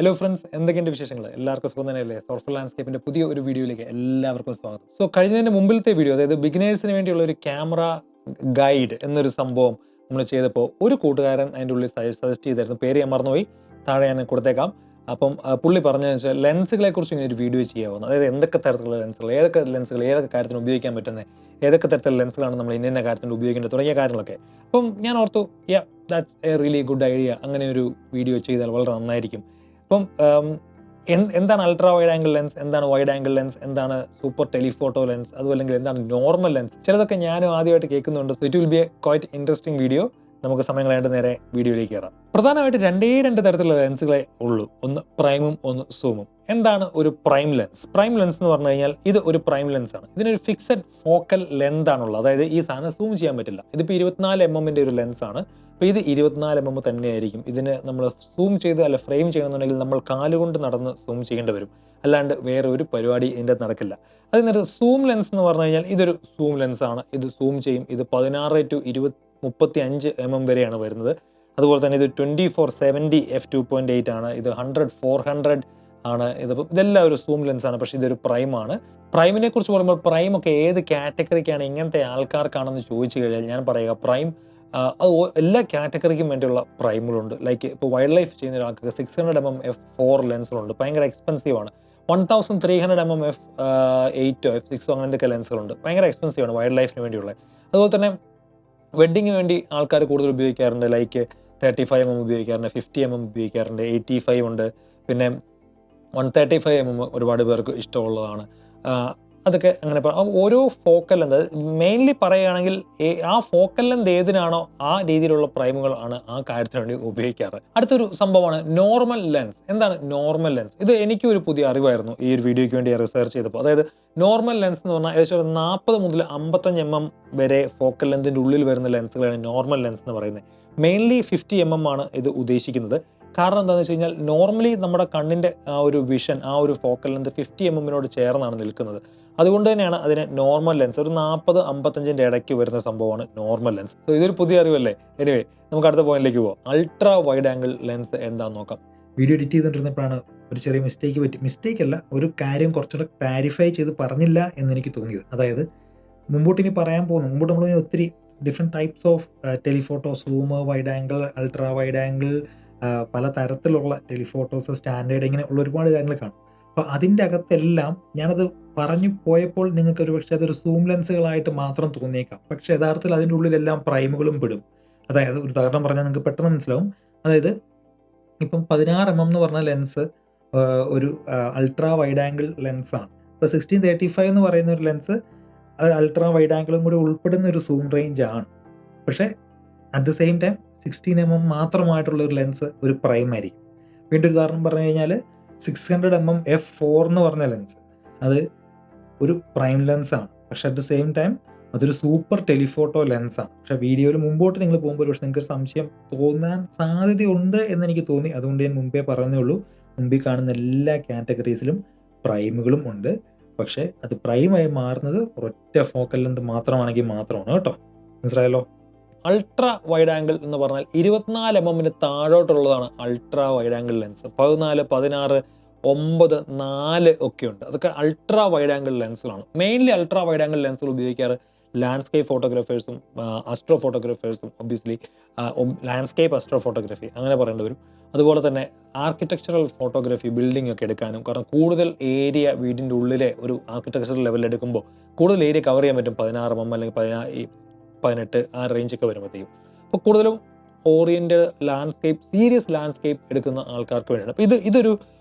Hello friends, എന്തൊക്കെയുണ്ട് വിശേഷങ്ങൾ? എല്ലാവർക്കും സുഖം തന്നെയല്ലേ? സോർഫുൾ ലാൻഡ്സ്കേപ്പിന്റെ പുതിയ ഒരു വീഡിയോയിലേക്ക് എല്ലാവർക്കും സ്വാഗതം. സോ കഴിഞ്ഞതിന്റെ മുമ്പിലത്തെ വീഡിയോ, അതായത് ബിഗിനേഴ്സിന് വേണ്ടിയുള്ള ഒരു ക്യാമറ ഗൈഡ് എന്നൊരു സംഭവം നമ്മൾ ചെയ്തപ്പോൾ ഒരു കൂട്ടുകാരൻ അതിൻ്റെ ഉള്ളിൽ സജസ്റ്റ് ചെയ്തായിരുന്നു. പേര് ഞാൻ മറന്നുപോയി, താഴെ ഞാൻ കൊടുത്തേക്കാം. അപ്പം പുള്ളി പറഞ്ഞതെന്ന് വെച്ചാൽ ലെൻസുകളെ കുറിച്ച് ഇങ്ങനെ ഒരു വീഡിയോ ചെയ്യാവുന്നത്, അതായത് എന്തൊക്കെ തരത്തിലുള്ള ലെൻസുകൾ, ഏതൊക്കെ കാര്യത്തിന് ഉപയോഗിക്കാൻ പറ്റുന്നത്, ഏതൊക്കെ തരത്തിലുള്ള ലെൻസുകളാണ് നമ്മൾ ഇന്ന കാര്യത്തിന് ഉപയോഗിക്കേണ്ടത് തുടങ്ങിയ കാര്യങ്ങളൊക്കെ. അപ്പം ഞാൻ ഓർത്തു, that's A really good idea, അങ്ങനെ ഒരു വീഡിയോ ചെയ്താൽ വളരെ നന്നായിരിക്കും. അപ്പം എന്താണ് അൾട്രാ വൈഡ് ആംഗിൾ ലെൻസ്, എന്താണ് വൈഡ് ആംഗിൾ ലെൻസ്, എന്താണ് സൂപ്പർ ടെലിഫോട്ടോ ലെൻസ്, അതുമല്ലെങ്കിൽ എന്താണ് നോർമൽ ലെൻസ്, ചിലതൊക്കെ ഞാനും ആദ്യമായിട്ട് കേൾക്കുന്നുണ്ട്. So it will be A quite interesting video. നമുക്ക് സമയം കളയാണ്ട് നേരെ വീഡിയോയിലേക്ക് കയറാം. പ്രധാനമായിട്ട് രണ്ട് തരത്തിലുള്ള ലെൻസുകളെ ഉള്ളൂ, ഒന്ന് പ്രൈമും ഒന്ന് സൂമും. എന്താണ് ഒരു പ്രൈം ലെൻസ്? പ്രൈം ലെൻസ് എന്ന് പറഞ്ഞു കഴിഞ്ഞാൽ ഇത് ഒരു പ്രൈം ലെൻസ് ആണ്. ഇതിനൊരു ഫിക്സഡ് ഫോക്കൽ ലെന്ത് ആണുള്ളത്, അതായത് ഈ സാധനം സൂം ചെയ്യാൻ പറ്റില്ല. ഇതിപ്പോൾ 24mm ഒരു ലെൻസ് ആണ്. അപ്പോൾ ഇത് 24mm തന്നെയായിരിക്കും. ഇതിന് നമ്മൾ സൂം ചെയ്ത് അല്ല ഫ്രെയിം ചെയ്യണമെന്നുണ്ടെങ്കിൽ നമ്മൾ കാലുകൊണ്ട് നടന്ന് സൂം ചെയ്യേണ്ടി വരും, അല്ലാണ്ട് വേറെ ഒരു പരിപാടി ഇതിൻ്റെ നടക്കില്ല. അതിനകത്ത് സൂം ലെൻസ് എന്ന് പറഞ്ഞു കഴിഞ്ഞാൽ ഇതൊരു സൂം ലെൻസ് ആണ്. ഇത് സൂം ചെയ്യും. ഇത് 16 to 35mm വരെയാണ് വരുന്നത്. അതുപോലെ തന്നെ ഇത് 24-70 f2.8 ആണ്. ഇത് 100-400 ആണ്. ഇതെല്ലാം ഒരു സൂം ലെൻസ് ആണ്, പക്ഷേ ഇതൊരു പ്രൈം ആണ്. പ്രൈമിനെ കുറിച്ച് പറയുമ്പോൾ പ്രൈം ഒക്കെ ഏത് കാറ്റഗറിക്കാണ്, ഇങ്ങനത്തെ ആൾക്കാർക്കാണെന്ന് ചോദിച്ചു കഴിഞ്ഞാൽ ഞാൻ പറയുക, പ്രൈം അത് എല്ലാ കാറ്റഗറിക്കും വേണ്ടിയുള്ള പ്രൈമുകളുണ്ട്. ലൈക്ക് ഇപ്പോൾ വൈൽഡ് ലൈഫ് ചെയ്യുന്ന ഒരാൾക്ക് 600mm f4 ലെൻസുകളുണ്ട്, ഭയങ്കര എക്സ്പെൻസീവ് ആണ്. 1300mm f8 f6 അങ്ങനത്തെ ലെൻസുകളുണ്ട്, ഭയങ്കര എക്സ്പെൻസീവ് ആണ് വൈൽഡ് ലൈഫിന് വേണ്ടിയുള്ള. അതുപോലെ തന്നെ വെഡ്ഡിങ്ങിന് വേണ്ടി ആൾക്കാർ കൂടുതൽ ഉപയോഗിക്കാറുണ്ട്. ലൈക്ക് 35mm ഉപയോഗിക്കാറുണ്ട്, 50mm ഉപയോഗിക്കാറുണ്ട്, 85 ഉണ്ട്, പിന്നെ 135mm ഒരുപാട് പേർക്ക് ഇഷ്ടമുള്ളതാണ്. അതൊക്കെ അങ്ങനെ ഓരോ ഫോക്കൽ ലെന്ത്, മെയിൻലി പറയുകയാണെങ്കിൽ ആ ഫോക്കൽ ലെന്ത് ഏതിനാണോ ആ രീതിയിലുള്ള പ്രൈമുകൾ ആണ് ആ കാര്യത്തിന് വേണ്ടി ഉപയോഗിക്കാറ്. അടുത്തൊരു സംഭവമാണ് നോർമൽ ലെൻസ്. എന്താണ് നോർമൽ ലെൻസ്? ഇത് എനിക്കും ഒരു പുതിയ അറിവായിരുന്നു ഈ ഒരു വീഡിയോയ്ക്ക് വേണ്ടി റിസർച്ച് ചെയ്തപ്പോൾ. അതായത് നോർമൽ ലെൻസ് എന്ന് പറഞ്ഞാൽ ഏകദേശം ഒരു 40 മുതൽ 55mm വരെ ഫോക്കൽ ലെന്തിൻ്റെ ഉള്ളിൽ വരുന്ന ലെൻസുകളാണ് നോർമൽ ലെൻസ് എന്ന് പറയുന്നത്. മെയിൻലി 50mm ആണ് ഇത് ഉദ്ദേശിക്കുന്നത്. കാരണം എന്താണെന്ന് വെച്ച് കഴിഞ്ഞാൽ നോർമലി നമ്മുടെ കണ്ണിൻ്റെ ആ ഒരു വിഷൻ, ആ ഒരു ഫോക്കൽ ലെന്ത് 50mm ചേർന്നാണ് നിൽക്കുന്നത്. അതുകൊണ്ട് തന്നെയാണ് അതിനെ നോർമൽ ലെൻസ്, ഒരു 40-55 ഇടയ്ക്ക് വരുന്ന സംഭവമാണ് നോർമൽ ലെൻസ്. സോ ഇതൊരു പുതിയ അറിവല്ലേ? എനിവേ, നമുക്ക് അടുത്ത പോയിന്റിലേക്ക് പോകാം. അൾട്രാ വൈഡ് ആംഗിൾ ലെൻസ് എന്താണെന്ന് നോക്കാം. വീഡിയോ എഡിറ്റ് ചെയ്തുകൊണ്ടിരുന്നപ്പോഴാണ് ഒരു ചെറിയ മിസ്റ്റേക്ക് അല്ല, ഒരു കാര്യം കുറച്ചുകൂടെ ക്ലാരിഫൈ ചെയ്ത് പറഞ്ഞില്ല എന്നെനിക്ക് തോന്നിയത്. അതായത് മുമ്പോട്ട് നമ്മൾ ഒത്തിരി different types of telephoto, zoom, wide angle, ultra wide angle, പല തരത്തിലുള്ള ടെലിഫോട്ടോസ്, സ്റ്റാൻഡേർഡ്, ഇങ്ങനെ ഉള്ള ഒരുപാട് കാര്യങ്ങൾ കാണും. അപ്പോൾ അതിൻ്റെ അകത്തെല്ലാം ഞാനത് പറഞ്ഞു പോയപ്പോൾ നിങ്ങൾക്ക് ഒരു പക്ഷേ അതൊരു സൂം ലെൻസുകളായിട്ട് മാത്രം തോന്നിയേക്കാം. പക്ഷേ യഥാർത്ഥത്തിൽ അതിൻ്റെ ഉള്ളിലെല്ലാം പ്രൈമുകളും പെടും. അതായത് ഒരു ഉദാഹരണം പറഞ്ഞാൽ നിങ്ങൾക്ക് പെട്ടെന്ന് മനസ്സിലാവും. അതായത് ഇപ്പം 16mm എന്ന് പറഞ്ഞ ലെൻസ് ഒരു അൾട്രാ വൈഡ് ആംഗിൾ ലെൻസാണ്. ഇപ്പോൾ 16-35 എന്ന് പറയുന്ന ഒരു ലെൻസ് അത് അൾട്രാ വൈഡ് ആംഗിളും കൂടി ഉൾപ്പെടുന്ന ഒരു സൂം റേഞ്ച് ആണ്. പക്ഷേ at the same time 16mm മാത്രമായിട്ടുള്ള ഒരു ലെൻസ് ഒരു പ്രൈം ആയിരിക്കും. വീണ്ടും ഒരു ഉദാഹരണം പറഞ്ഞു കഴിഞ്ഞാൽ 600mm f4 എന്ന് പറഞ്ഞ ലെൻസ് അത് ഒരു പ്രൈം ലെൻസാണ്. പക്ഷേ അറ്റ് ദ സെയിം ടൈം അതൊരു സൂപ്പർ ടെലിഫോട്ടോ ലെൻസാണ്. പക്ഷേ വീഡിയോയിൽ മുമ്പോട്ട് നിങ്ങൾ പോകുമ്പോൾ പക്ഷേ നിങ്ങൾക്ക് സംശയം തോന്നാൻ സാധ്യതയുണ്ട് എന്നെനിക്ക് തോന്നി. അതുകൊണ്ട് ഞാൻ മുമ്പേ പറഞ്ഞേ ഉള്ളൂ, മുമ്പിൽ കാണുന്ന എല്ലാ കാറ്റഗറീസിലും പ്രൈമുകളും ഉണ്ട്. പക്ഷേ അത് പ്രൈമായി മാറുന്നത് ഒരൊറ്റ ഫോക്കൽ ലെന്ത് മാത്രമാണെങ്കിൽ മാത്രമാണ് കേട്ടോ. മനസ്സിലായല്ലോ? അൾട്രാ വൈഡ് ആംഗിൾ എന്ന് പറഞ്ഞാൽ 24mm താഴോട്ടുള്ളതാണ് അൾട്രാ വൈഡ് ആംഗിൾ ലെൻസ്. 14, 16, 9, 4 ഒക്കെ ഉണ്ട്. അതൊക്കെ അൾട്രാ വൈഡ് ആംഗിൾ ലെൻസുകളാണ്. മെയിൻലി അൾട്രാ വൈഡ് ആംഗിൾ ലെൻസുകൾ ഉപയോഗിക്കാറ് ലാൻഡ്സ്കേപ്പ് ഫോട്ടോഗ്രാഫേഴ്സും അസ്ട്രോ ഫോട്ടോഗ്രാഫേഴ്സും, ഒബ്വിയസ്ലി ലാൻഡ്സ്കേപ്പ് അസ്ട്രോ ഫോട്ടോഗ്രാഫി അങ്ങനെ പറയേണ്ടി വരും. അതുപോലെ തന്നെ ആർക്കിടെക്ചറൽ ഫോട്ടോഗ്രാഫി, ബിൽഡിംഗ് ഒക്കെ എടുക്കാനും. കാരണം കൂടുതൽ ഏരിയ വീടിൻ്റെ ഉള്ളിലെ ഒരു ആർക്കിടെക്ചറൽ ലെവലിൽ എടുക്കുമ്പോൾ കൂടുതൽ ഏരിയ കവർ ചെയ്യാൻ പറ്റും 16mm അല്ലെങ്കിൽ 18 ആ റേഞ്ചൊക്കെ വരുമ്പോഴത്തേക്കും. അപ്പോൾ കൂടുതലും ഓറിയൻറ്റഡ് ലാൻഡ്സ്കേപ്പ്, സീരിയസ് ലാൻഡ്സ്കേപ്പ് എടുക്കുന്ന ആൾക്കാർക്ക് വേണ്ടിയാണ്. അപ്പോൾ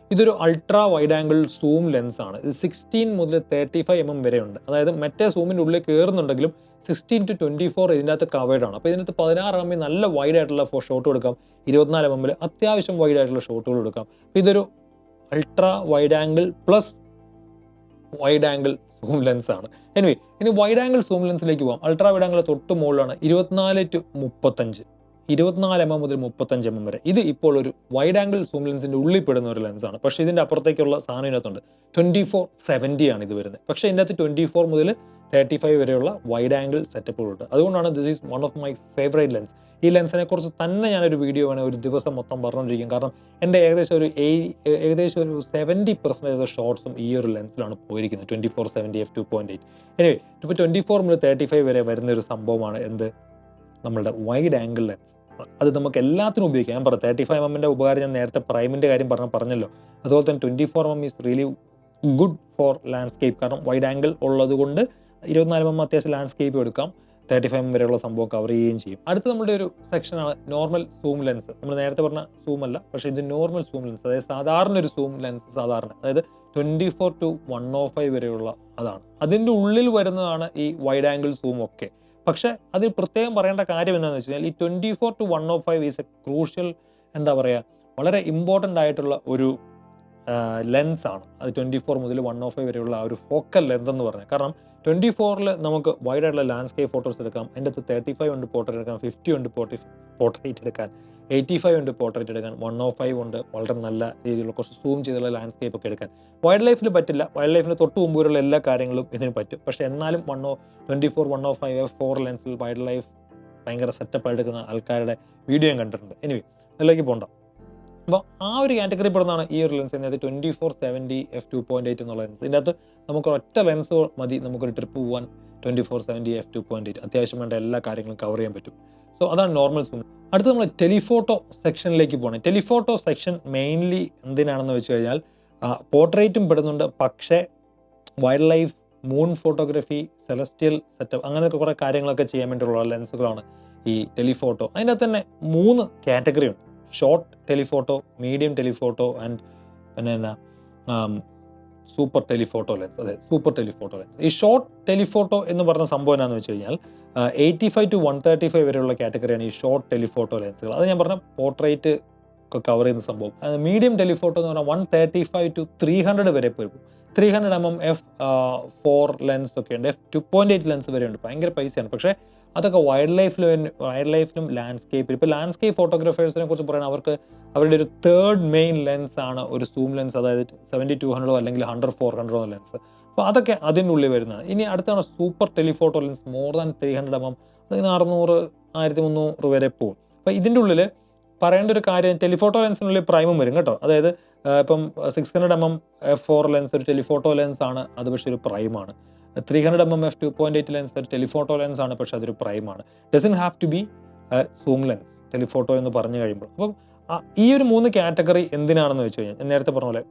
ഇതൊരു ultra wide angle zoom lens ആണ്. ഇത് 16 മുതൽ 35mm വരെ ഉണ്ട്. അതായത് മറ്റേ സൂമിൻ്റെ ഉള്ളിൽ കയറുന്നുണ്ടെങ്കിലും 16 to 24 ഇതിൻ്റെ അകത്ത് കവേർഡ് ആണ്. അപ്പോൾ ഇതിനകത്ത് 16mm നല്ല വൈഡ് ആയിട്ടുള്ള ഷോട്ട് കൊടുക്കാം, 24mm അത്യാവശ്യം വൈഡ് ആയിട്ടുള്ള ഷോട്ടുകൾ കൊടുക്കാം. അപ്പോൾ ഇതൊരു ultra wide angle plus wide angle zoom lens ആണ്. ഇനി വൈഡ് ആംഗിൾ സൂം ലെൻസിലേക്ക് പോകാം. അൾട്രാ വൈഡ് ആംഗിൾ തൊട്ട് മുകളിലാണ് 24 to 35, 24mm മുതൽ 35mm വരെ. ഇത് ഇപ്പോൾ ഒരു വൈഡ് ആംഗിൾ സൂം ലെൻസിൻ്റെ ഉള്ളിൽ പെടുന്ന ഒരു ലെൻസാണ്. പക്ഷേ ഇതിൻ്റെ അപ്പുറത്തേക്കുള്ള സാധനം ഇതിനകത്തുണ്ട്. 24-70 ആണ് ഇത് വരുന്നത്. പക്ഷേ ഇതിൻ്റെ അകത്ത് 24 മുതൽ 35 വരെയുള്ള വൈഡ് ആംഗിൾ സെറ്റപ്പുകളുണ്ട്. അതുകൊണ്ടാണ് this is one of my favourite lens. ഈ ലെൻസിനെ കുറിച്ച് തന്നെ ഞാനൊരു വീഡിയോ വേണേൽ ഒരു ദിവസം മൊത്തം പറഞ്ഞുകൊണ്ടിരിക്കും. കാരണം എൻ്റെ ഏകദേശം ഒരു 70% ഷോട്ട്സും ഈ ഒരു ലെൻസിലാണ് പോയിരിക്കുന്നത്, 24-70 f2.8. എനിവേ, ഇപ്പോൾ 24 മുതൽ 35 വരെ വരുന്ന ഒരു സംഭവമാണ് എന്ത്, നമ്മളുടെ വൈഡ് ആംഗിൾ ലെൻസ്. അത് നമുക്ക് എല്ലാത്തിനും ഉപയോഗിക്കാം. ഞാൻ പറഞ്ഞു 35mm ഉപകാരം ഞാൻ നേരത്തെ പ്രൈമിൻ്റെ കാര്യം പറഞ്ഞല്ലോ. അതുപോലെ തന്നെ 24mm is really good for landscape. കാരണം വൈഡ് ആംഗിൾ ഉള്ളത് കൊണ്ട് 24mm അത്യാവശ്യം ലാൻഡ്സ്കേപ്പ് എടുക്കാം, 35mm വരെയുള്ള സംഭവം കവർ ചെയ്യുകയും ചെയ്യും. അടുത്ത നമ്മുടെ ഒരു സെക്ഷനാണ് നോർമൽ സൂം ലെൻസ്. നമ്മൾ നേരത്തെ പറഞ്ഞ സൂം അല്ല, പക്ഷേ ഇത് നോർമൽ സൂം ലെൻസ്, അതായത് സാധാരണ ഒരു സൂം ലെൻസ്, അതായത് 24-105 വരെയുള്ള അതാണ്. അതിൻ്റെ ഉള്ളിൽ വരുന്നതാണ് ഈ വൈഡ് ആംഗിൾ സൂം ഒക്കെ. പക്ഷേ അതിൽ പ്രത്യേകം പറയേണ്ട കാര്യം എന്താണെന്ന് വെച്ച് കഴിഞ്ഞാൽ ഈ 24-105 ഈസ് എ ക്രൂഷ്യൽ, എന്താ പറയുക, വളരെ ഇമ്പോർട്ടൻ്റ് ആയിട്ടുള്ള ഒരു ലെൻസാണ്. അത് 24 മുതൽ 105 വരെയുള്ള ആ ഒരു ഫോക്കൽ ലെന്ത് എന്ന് പറഞ്ഞാൽ. കാരണം 24-ൽ നമുക്ക് വൈഡായിട്ടുള്ള ലാൻഡ്സ്കേപ്പ് ഫോട്ടോസ് എടുക്കാം. അതിൻ്റെ അകത്ത് 35 ഉണ്ട് പോർട്രേറ്റ് എടുക്കാൻ, 50 ഉണ്ട് പോർട്രേറ്റ് എടുക്കാൻ, 85 ഉണ്ട് പോർട്രേറ്റ് എടുക്കാൻ, 105 ഉണ്ട് വളരെ നല്ല രീതിയിലുള്ള കുറച്ച് സൂം ചെയ്തുള്ള ലാൻഡ്സ്കേപ്പ് ഒക്കെ എടുക്കാൻ. വൈൽഡ് ലൈഫിൽ പറ്റില്ല. വൈൽഡ് ലൈഫിന് തൊട്ട് മുമ്പുള്ള എല്ലാ കാര്യങ്ങളും ഇതിന് പറ്റും. പക്ഷേ എന്നാലും 24-105 f4 ലെൻസിൽ വൈൽഡ് ലൈഫ് ഭയങ്കര സെറ്റപ്പ് എടുക്കുന്ന ആൾക്കാരുടെ വീഡിയോ ഞാൻ കണ്ടിട്ടുണ്ട്. എനിവേ, അതിലേക്ക് പോകണ്ട. അപ്പോൾ ആ ഒരു കാറ്റഗറി പെടുന്നതാണ് ഈ ഒരു ലെൻസ്. ഇതിനകത്ത് 24-70 f2.8 എന്നുള്ള ലെൻസ്. ഇതിൻ്റെ അകത്ത് നമുക്ക് ഒറ്റ ലെൻസ് മതി നമുക്കൊരു ട്രിപ്പ് പോകാൻ. 24-70 f2.8 അത്യാവശ്യം വേണ്ട എല്ലാ കാര്യങ്ങളും കവർ ചെയ്യാൻ പറ്റും. സോ അതാണ് നോർമൽ സൂം. അടുത്ത് നമ്മൾ ടെലിഫോട്ടോ സെക്ഷനിലേക്ക് പോകണം. ടെലിഫോട്ടോ സെക്ഷൻ മെയിൻലി എന്തിനാണെന്ന് വെച്ച് കഴിഞ്ഞാൽ പോർട്രേറ്റും പെടുന്നുണ്ട്, പക്ഷേ wild life, moon photography, celestial setup, അങ്ങനെയൊക്കെ കുറേ കാര്യങ്ങളൊക്കെ ചെയ്യാൻ വേണ്ടിയുള്ള ലെൻസുകളാണ് ഈ ടെലിഫോട്ടോ. അതിനകത്ത് തന്നെ 3 കാറ്റഗറി ഉണ്ട്: short telephoto, medium telephoto and പിന്നെ എന്നാ സൂപ്പർ ടെലിഫോട്ടോ ലെൻസ്. അതെ, സൂപ്പർ ടെലിഫോട്ടോ ലെൻസ്. ഈ ഷോർട്ട് ടെലിഫോട്ടോ എന്ന് പറഞ്ഞ സംഭവം എന്താണെന്ന് വെച്ച് കഴിഞ്ഞാൽ 85-135 വരെയുള്ള കാറ്റഗറിയാണ് ഈ ഷോർട്ട് ടെലിഫോട്ടോ ലെൻസുകൾ. അത് ഞാൻ പറഞ്ഞ പോർട്രേറ്റ് ഒക്കെ കവർ ചെയ്യുന്ന സംഭവം. മീഡിയം ടെലിഫോട്ടോ എന്ന് പറഞ്ഞാൽ 135-300 വരെ പോയി. 300mm f4 ലെൻസ് ഒക്കെ ഉണ്ട്, f2.8 ലെൻസ് വരെ ഉണ്ട്. ഭയങ്കര പൈസയാണ്. പക്ഷേ അതൊക്കെ വൈൽഡ് ലൈഫിലും ലാൻഡ്സ്കേപ്പിൽ. ഇപ്പോൾ ലാൻഡ്സ്കേപ്പ് ഫോട്ടോഗ്രാഫേഴ്സിനെ കുറിച്ച് പറയുന്നത് അവർക്ക് അവരുടെ ഒരു തേർഡ് മെയിൻ ലെൻസ് ആണ് ഒരു സൂം ലെൻസ്, അതായത് 70-200 അല്ലെങ്കിൽ 100-400 ലെൻസ്. അപ്പോൾ അതൊക്കെ അതിൻ്റെ ഉള്ളിൽ വരുന്നതാണ്. ഇനി അടുത്താണ് super telephoto lens, more than 300mm, അതിന് 600-1300 വരെ പോകും. അപ്പോൾ ഇതിൻ്റെ ഉള്ളിൽ പറയേണ്ട ഒരു കാര്യം, ടെലിഫോട്ടോ ലെൻസിനുള്ളിൽ പ്രൈമും വരും കേട്ടോ. അതായത് ഇപ്പം 600mm f4 ലെൻസ് ഒരു ടെലിഫോട്ടോ ലെൻസ് ആണ്, അത് പക്ഷേ ഒരു പ്രൈമാണ്. 300mm f2.8 ലെൻസ് ഒരു ടെലിഫോട്ടോ ലെൻസ് ആണ്, പക്ഷേ അതൊരു പ്രൈമാണ്. Doesn't have to be zoom lens telephoto എന്ന് പറഞ്ഞു കഴിയുമ്പോൾ. അപ്പം ഈ ഒരു 3 കാറ്റഗറി എന്തിനാണെന്ന് വെച്ച് കഴിഞ്ഞാൽ ഞാൻ നേരത്തെ പറഞ്ഞ പോലെ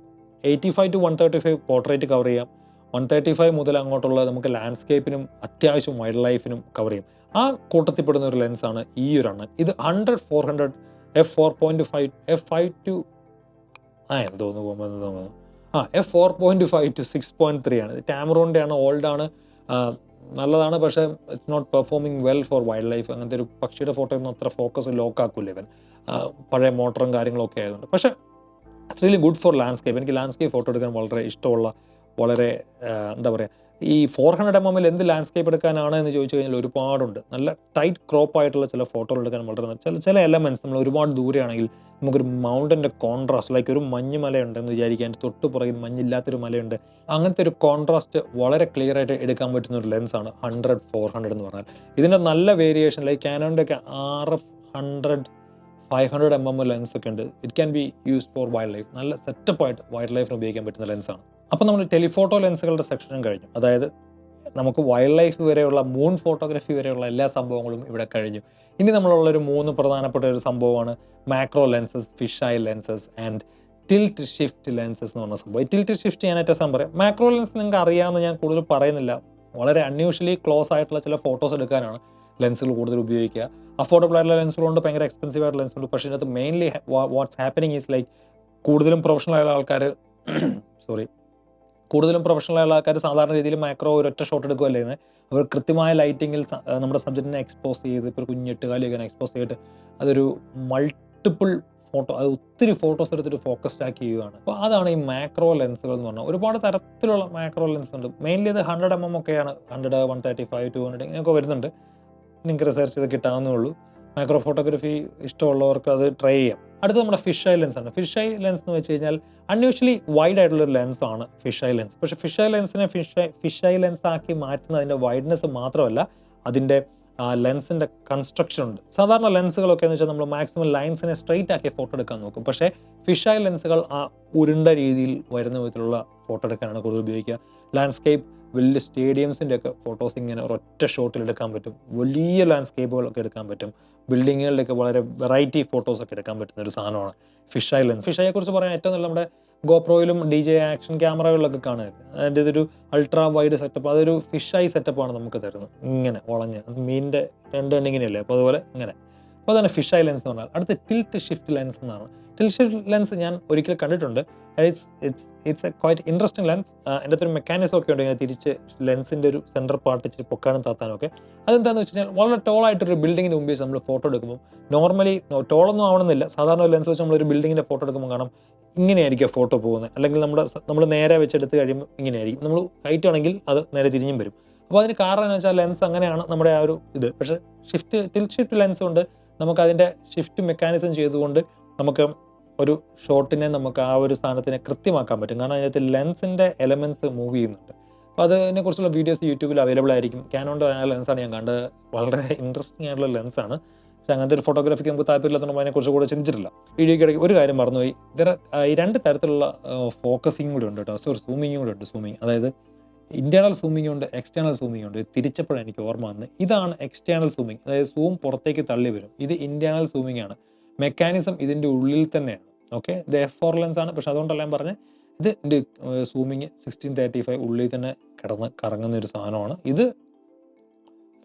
85-135 പോർട്രേറ്റ് കവർ ചെയ്യാം, 135 മുതൽ അങ്ങോട്ടുള്ള നമുക്ക് ലാൻഡ്സ്കേപ്പിനും അത്യാവശ്യം വൈൽഡ് ലൈഫിനും കവർ ചെയ്യും. ആ കൂട്ടത്തിൽപ്പെടുന്ന ഒരു ലെൻസാണ് ഈ ഒരു എണ്ണം. ഇത് 100-400 f4.5 f5 f4.5 to 6.3 ആണ്. ടാമറോണിൻ്റെ ആണ്, ഓൾഡ് ആണ്, നല്ലതാണ്. പക്ഷേ it's not performing well for wildlife. അങ്ങനത്തെ ഒരു പക്ഷിയുടെ ഫോട്ടോയൊന്നും അത്ര ഫോക്കസ് ലോക്കാക്കില്ല ഇവൻ, പഴയ മോട്ടറും കാര്യങ്ങളൊക്കെ ആയതുകൊണ്ട്. പക്ഷേ it's really good for landscape. എനിക്ക് ലാൻഡ്സ്കേപ്പ് ഫോട്ടോ എടുക്കാൻ വളരെ ഇഷ്ടമുള്ള, വളരെ എന്താ പറയുക, ഈ 400mm എന്ത് ലാൻഡ്സ്കേപ്പ് എടുക്കാനാണ് എന്ന് ചോദിച്ചു കഴിഞ്ഞാൽ ഒരുപാടുണ്ട്. നല്ല ടൈറ്റ് ക്രോപ്പ് ആയിട്ടുള്ള ചില ഫോട്ടോകൾ എടുക്കാൻ വളരെ ചില എലമെൻറ്റ്സ് നമ്മൾ ഒരുപാട് ദൂരെയാണെങ്കിൽ നമുക്കൊരു മൗണ്ടൻ്റെ കോൺട്രാസ്റ്റ്, ലൈക്ക് ഒരു മഞ്ഞ് മലയുണ്ടെന്ന് വിചാരിക്കുക, അതിൻ്റെ തൊട്ട് പുറകിൽ മഞ്ഞില്ലാത്തൊരു മലയുണ്ട്, അങ്ങനത്തെ ഒരു കോൺട്രാസ്റ്റ് വളരെ ക്ലിയർ ആയിട്ട് എടുക്കാൻ പറ്റുന്ന ഒരു ലെൻസാണ് 100-400 എന്ന് പറഞ്ഞാൽ. ഇതിൻ്റെ നല്ല വേരിയേഷൻ, ലൈക്ക് കാനോണിൻ്റെ ഒക്കെ RF 100-500mm ലെൻസ് ഒക്കെ ഉണ്ട്. It can be used for wild life. നല്ല സെറ്റപ്പായിട്ട് വൈൽഡ് ലൈഫിന് ഉപയോഗിക്കാൻ പറ്റുന്ന ലെൻസാണ്. അപ്പോൾ നമ്മൾ ടെലിഫോട്ടോ ലെൻസുകളുടെ സെക്ഷനും കഴിഞ്ഞു. അതായത് നമുക്ക് വൈൽഡ് ലൈഫ് വരെയുള്ള, മൂൺ ഫോട്ടോഗ്രാഫി വരെയുള്ള എല്ലാ സംഭവങ്ങളും ഇവിടെ കഴിഞ്ഞു. ഇനി നമ്മളുള്ളൊരു 3 പ്രധാനപ്പെട്ട ഒരു സംഭവമാണ് macro lenses, fish eye lenses and tilt shift lenses എന്ന് പറഞ്ഞ സംഭവം. ഈ ടിൽറ്റ് ഷിഫ്റ്റ് ഞാൻ ഏറ്റവും പറയാം. മാക്രോ ലെൻസ് നിങ്ങൾക്ക് അറിയാമെന്ന് ഞാൻ കൂടുതൽ പറയുന്നില്ല. വളരെ അൺയൂഷ്വലി ക്ലോസ് ആയിട്ടുള്ള ചില ഫോട്ടോസ് എടുക്കാനാണ് ലെൻസുകൾ കൂടുതൽ ഉപയോഗിക്കുക. അഫോർഡബിൾ ആയിട്ടുള്ള ലെൻസുകളുണ്ട്, ഭയങ്കര എക്സ്പെൻസീവ് ആയിട്ടുള്ള ലെൻസുണ്ട്. പക്ഷേ ഇതിനകത്ത് mainly what's happening is like കൂടുതലും പ്രൊഫഷണൽ ആയുള്ള ആൾക്കാർ സാധാരണ രീതിയിൽ മാക്രോ ഒരൊറ്റ ഷോട്ട് എടുക്കുകയല്ലേ ചെയ്യുന്നത്. അവർ കൃത്യമായ ലൈറ്റിങ്ങിൽ നമ്മുടെ സബ്ജക്റ്റിനെ എക്സ്പോസ് ചെയ്ത്, ഇപ്പോൾ ഒരു കുഞ്ഞെട്ട് കാലിയൊക്കെ എക്സ്പോസ് ചെയ്തിട്ട് അതൊരു മൾട്ടിപ്പിൾ ഫോട്ടോ, അത് ഒത്തിരി ഫോട്ടോസ് എടുത്തിട്ട് ഫോക്കസ്ഡ് ആക്കി ചെയ്യുകയാണ്. അപ്പോൾ അതാണ് ഈ മാക്രോ ലെൻസുകൾ എന്ന് പറഞ്ഞാൽ. ഒരുപാട് തരത്തിലുള്ള മാക്രോ ലെൻസ് ഉണ്ട്. മെയിൻലി അത് 100mm ഒക്കെയാണ്, 100, 135, 200 ഇങ്ങനെയൊക്കെ വരുന്നുണ്ട്. നിങ്ങൾക്ക് റിസർച്ച് ചെയ്ത് കിട്ടാവുന്നേ ഉള്ളൂ. മൈക്രോ ഫോട്ടോഗ്രാഫി ഇഷ്ടമുള്ളവർക്ക് അത് ട്രൈ ചെയ്യാം. അടുത്ത നമ്മുടെ ഫിഷ് ഐ ലെൻസ് ആണ്. ഫിഷ് ഐ ലെൻസ് എന്ന് വെച്ച് കഴിഞ്ഞാൽ അൺയൂഷ്വലി വൈഡ് ആയിട്ടുള്ള ഒരു ലെൻസ് ആണ് ഫിഷ് ഐ ലെൻസ്. പക്ഷേ ഫിഷ് ഐ ലെൻസിനെ ഫിഷ് ഐ ലെൻസ് ആക്കി മാറ്റുന്ന അതിൻ്റെ വൈഡ്നെസ് മാത്രമല്ല, അതിൻ്റെ ലെൻസിൻ്റെ കൺസ്ട്രക്ഷൻ ഉണ്ട്. സാധാരണ ലെൻസുകളൊക്കെ എന്ന് വെച്ചാൽ നമ്മൾ മാക്സിമം ലൈൻസിനെ സ്ട്രെയിറ്റ് ആക്കി ഫോട്ടോ എടുക്കാൻ നോക്കും. പക്ഷേ ഫിഷ് ഐ ലെൻസുകൾ ആ ഉരുണ്ട രീതിയിൽ വരുന്ന വിധത്തിലുള്ള ഫോട്ടോ എടുക്കാനാണ് കൂടുതൽ ഉപയോഗിക്കുക. ലാൻഡ്സ്കേപ്പ്, വലിയ സ്റ്റേഡിയംസിൻ്റെ ഒക്കെ ഫോട്ടോസ് ഇങ്ങനെ ഒരൊറ്റ ഷോട്ടിൽ എടുക്കാൻ പറ്റും. വലിയ ലാൻഡ്സ്കേപ്പുകളൊക്കെ എടുക്കാൻ പറ്റും. ബിൽഡിങ്ങുകളിലൊക്കെ വളരെ വെറൈറ്റി ഫോട്ടോസൊക്കെ എടുക്കാൻ പറ്റുന്ന ഒരു സാധനമാണ് ഫിഷ് ഐ ലെൻസ്. ഫിഷ് ഐയെ കുറിച്ച് പറയാൻ ഏറ്റവും നല്ല നമ്മുടെ ഗോപ്രോയിലും DJI ആക്ഷൻ ക്യാമറകളിലൊക്കെ കാണുന്നത്. അതിൻ്റെ ഇതൊരു അൾട്രാ വൈഡ് സെറ്റപ്പ്, അതൊരു ഫിഷ് ഐ സെറ്റപ്പാണ് നമുക്ക് തരുന്നത്. ഇങ്ങനെ വളഞ്ഞ് മീനിൻ്റെ രണ്ട് കണ്ണിങ്ങനെയല്ലേ, അപ്പോൾ അതുപോലെ ഇങ്ങനെ. അപ്പോൾ അതാണ് ഫിഷ് ഐ ലെൻസ് എന്ന് പറഞ്ഞാൽ. അടുത്ത ടിൽറ്റ് ഷിഫ്റ്റ് ലെൻസ് എന്നാണ്. ടിൽറ്റ് ഷിഫ്റ്റ് ലെൻസ് ഞാൻ ഒരിക്കൽ കണ്ടിട്ടുണ്ട്. It's A quite interesting lens. എൻ്റെ ഒരു മെക്കാനിസം ഒക്കെ ഉണ്ട്, ഇങ്ങനെ തിരിച്ച് ലെൻസിൻ്റെ ഒരു സെൻറ്റർ പാർട്ട് ഇച്ചിരി പൊക്കാനും താത്താനും ഒക്കെ. അതെന്താണെന്ന് വെച്ച് കഴിഞ്ഞാൽ വളരെ ടോളായിട്ടൊരു ബിൽഡിങ്ങിന് മുമ്പ് വെച്ച് നമ്മൾ ഫോട്ടോ എടുക്കുമ്പോൾ നോർമലി ടോളൊന്നും ആവണമെന്നില്ല, സാധാരണ ലെൻസ് വെച്ച് നമ്മളൊരു ബിൽഡിങ്ങിൻ്റെ ഫോട്ടോ എടുക്കുമ്പോൾ കാണാം ഇങ്ങനെയായിരിക്കും ഫോട്ടോ പോകുന്നത്. അല്ലെങ്കിൽ നമ്മൾ നേരെ വെച്ചെടുത്ത് കഴിയുമ്പോൾ ഇങ്ങനെയായിരിക്കും. നമ്മൾ ഹൈറ്റ് ആണെങ്കിൽ അത് നേരെ തിരിഞ്ഞും വരും. അപ്പോൾ അതിന് കാരണം എന്ന് വെച്ചാൽ ലെൻസ് അങ്ങനെയാണ് നമ്മുടെ ആ ഒരു ഇത്. പക്ഷേ ടിൽറ്റ് ഷിഫ്റ്റ് ലെൻസ് കൊണ്ട് നമുക്കതിൻ്റെ ഷിഫ്റ്റ് മെക്കാനിസം ചെയ്തുകൊണ്ട് നമുക്ക് ഒരു ഷോട്ടിനെ നമുക്ക് ആ ഒരു സാധനത്തിനെ കൃത്യമാക്കാൻ പറ്റും. കാരണം അതിനകത്ത് ലെൻസിൻ്റെ എലമെൻറ്റ്സ് മൂവ് ചെയ്യുന്നുണ്ട്. അപ്പോൾ അതിനെക്കുറിച്ചുള്ള വീഡിയോസ് യൂട്യൂബിൽ അവൈലബിൾ ആയിരിക്കും. ക്യാനോൻ്റെ ആ ലെൻസാണ് ഞാൻ കണ്ടത്. വളരെ ഇൻട്രസ്റ്റിംഗ് ആയിട്ടുള്ള ലെൻസാണ്. പക്ഷേ അങ്ങനത്തെ ഒരു ഫോട്ടോഗ്രാഫിക്ക് നമുക്ക് താല്പര്യമില്ലാത്തതുകൊണ്ട് അതിനെക്കുറിച്ച് കൂടെ ചിന്തിച്ചിട്ടില്ല. വീഡിയോയ്ക്കിടയ്ക്ക് ഒരു കാര്യം മറന്നുപോയി. ഈ രണ്ട് തരത്തിലുള്ള ഫോക്കസിങ് കൂടി ഉണ്ട് കേട്ടോ. സൂമിങ് കൂടെ ഉണ്ട്. സൂമിങ് അതായത് ഇൻറ്റേർണൽ സൂമിങ് ഉണ്ട്, എക്സ്റ്റേണൽ സൂമിങ് ഉണ്ട്. തിരിച്ചപ്പോഴാണ് എനിക്ക് ഓർമ്മ വന്നത്. ഇതാണ് എക്സ്റ്റേണൽ സൂമിങ്, അതായത് സൂം പുറത്തേക്ക് തള്ളി വരും. ഇത് ഇൻറ്റേർണൽ സൂമിങ് ആണ്. മെക്കാനിസം ഇതിൻ്റെ ഉള്ളിൽ തന്നെയാണ്. ഓക്കെ, ഇത് F4 ലെൻസ് ആണ്. പക്ഷെ അതുകൊണ്ടല്ല ഞാൻ പറഞ്ഞത്, ഇത് സൂമിങ് 1635 ഉള്ളിൽ തന്നെ കിടന്ന് കറങ്ങുന്ന ഒരു സാധനമാണ്. ഇത്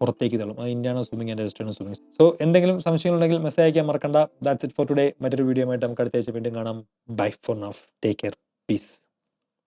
പുറത്തേക്ക് തള്ളും. അത് internal zooming and external zooming. So എന്തെങ്കിലും സംശയങ്ങളുണ്ടെങ്കിൽ മെസ്സേജ് അയക്കാൻ മറക്കണ്ട. That's it for today. മറ്റൊരു വീഡിയോ ആയിട്ട് നമുക്ക് അടുത്ത ആഴ്ച വീണ്ടും കാണാം. Bye for now. Take care. Piece.